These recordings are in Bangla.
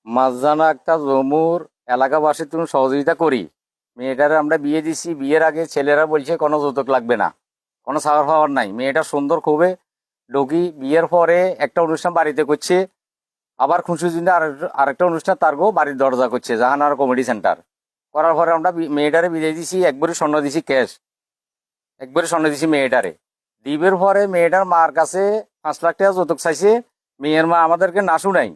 মাঝজানা একটা জমুর এলাকাবাসী তুমি সহযোগিতা করি। মেয়েটারে আমরা বিয়ে দিছি, বিয়ের আগে ছেলেরা বলছে কোনো যৌতুক লাগবে না, কোনো সাওয়ার ফাওয়ার নাই। মেয়েটা সুন্দর খুবই ডোকি। বিয়ের পরে একটা অনুষ্ঠান বাড়িতে করছে, আবার খুশি দিনে আরেকটা অনুষ্ঠান তার গো বাড়ির দরজা করছে, জাহানার কমেডি সেন্টার। করার পরে আমরা মেয়েটারে বিদায় দিছি, একবারে স্বর্ণ দিছি ক্যাশ, একবারে স্বর্ণ দিছি মেয়েটারে। দ্বীপের পরে মেয়েটার মার কাছে 5 লাখ টাকা যৌতুক চাইছে। মেয়ের মা আমাদেরকে না শুনাই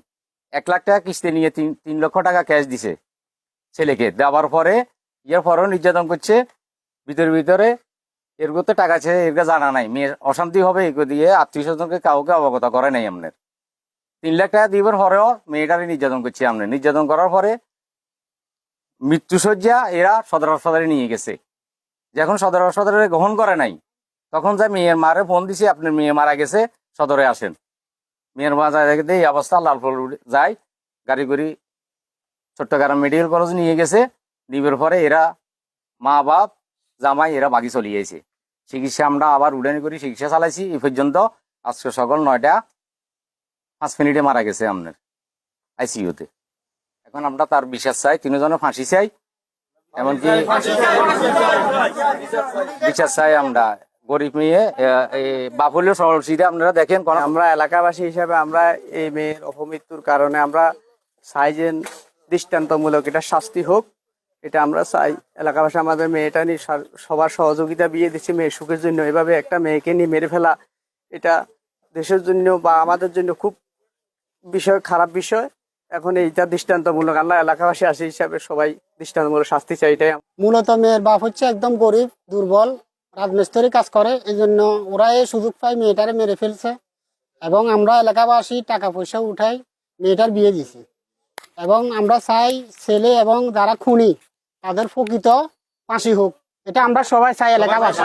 1 লাখ টাকা কিস্তি নিয়ে 3 লক্ষ টাকা ক্যাশ দিছে ছেলেকে। দেওয়ার পরে ইয়ের পরেও নির্যাতন করছে ভিতরে ভিতরে। এর করতে টাকা ছেড়ে এর জানা নাই, মেয়ের অশান্তি হবে এগুলো দিয়ে আত্মীয় স্বজনকে কাউকে অবগত করে নাই। আপনার 3 লাখ টাকা দিবার পরেও মেয়েটারে নির্যাতন করছে। আপনার নির্যাতন করার পরে মৃত্যুসজ্জা এরা সদর হাসপাতালে নিয়ে গেছে। যখন সদর হাসপাতালে গ্রহণ করে নাই, তখন যা মেয়ের মারে ফোন দিছি, আপনার মেয়ে মারা গেছে, সদরে আসেন। মেয়ের মা যায় দেখে এই অবস্থা, লালপুর যায় গাড়ি করে চট্টগ্রাম মেডিকেল কলেজ নিয়ে গেছে। নিবের পরে এরা মা বাপ জামাই এরা বাগি চলে গেছে। চিকিৎসা আমরা আবার উডানি করি চিকিৎসা চালাইছি। এই পর্যন্ত আজকে সকাল 9টা 5 মিনিটে মারা গেছে আপনার আইসিইউতে। এখন আমরা তার বিশ্বাস চাই, 3জনের ফাঁসি চাই, এমনকি বিচার চাই আমরা। গরিব মেয়ে বাফুলীয় সরলসিটা আপনারা দেখেন। আমরা এলাকাবাসী হিসাবে আমরা এই মেয়ের অপমৃত্যুর কারণে আমরা চাই যে দৃষ্টান্তমূলক এটা শাস্তি হোক, এটা আমরা চাই। এলাকাবাসী আমাদের মেয়েটা নিয়ে সবার সহযোগিতা বিয়ে দিচ্ছে মেয়ের সুখের জন্য। এভাবে একটা মেয়েকে নিয়ে মেরে ফেলা, এটা দেশের জন্য বা আমাদের জন্য খুব খারাপ বিষয়। এখন এইটা দৃষ্টান্তমূলক, আমরা এলাকাবাসী আসি হিসাবে সবাই দৃষ্টান্তমূলক শাস্তি চাই। এটাই মূলত মেয়ের বাপ হচ্ছে একদম গরিব দুর্বল, রাজমিস্ত্রি কাজ করে, এই জন্য ওরা এই সুযোগ পায় মেয়েটারে মেরে ফেলছে। এবং আমরা এলাকাবাসী টাকা পয়সা উঠাই মেয়েটার বিয়ে দিছি। এবং আমরা চাই ছেলে এবং যারা খুনি তাদের প্রকৃত ফাঁসি হোক, এটা আমরা সবাই চাই এলাকাবাসী।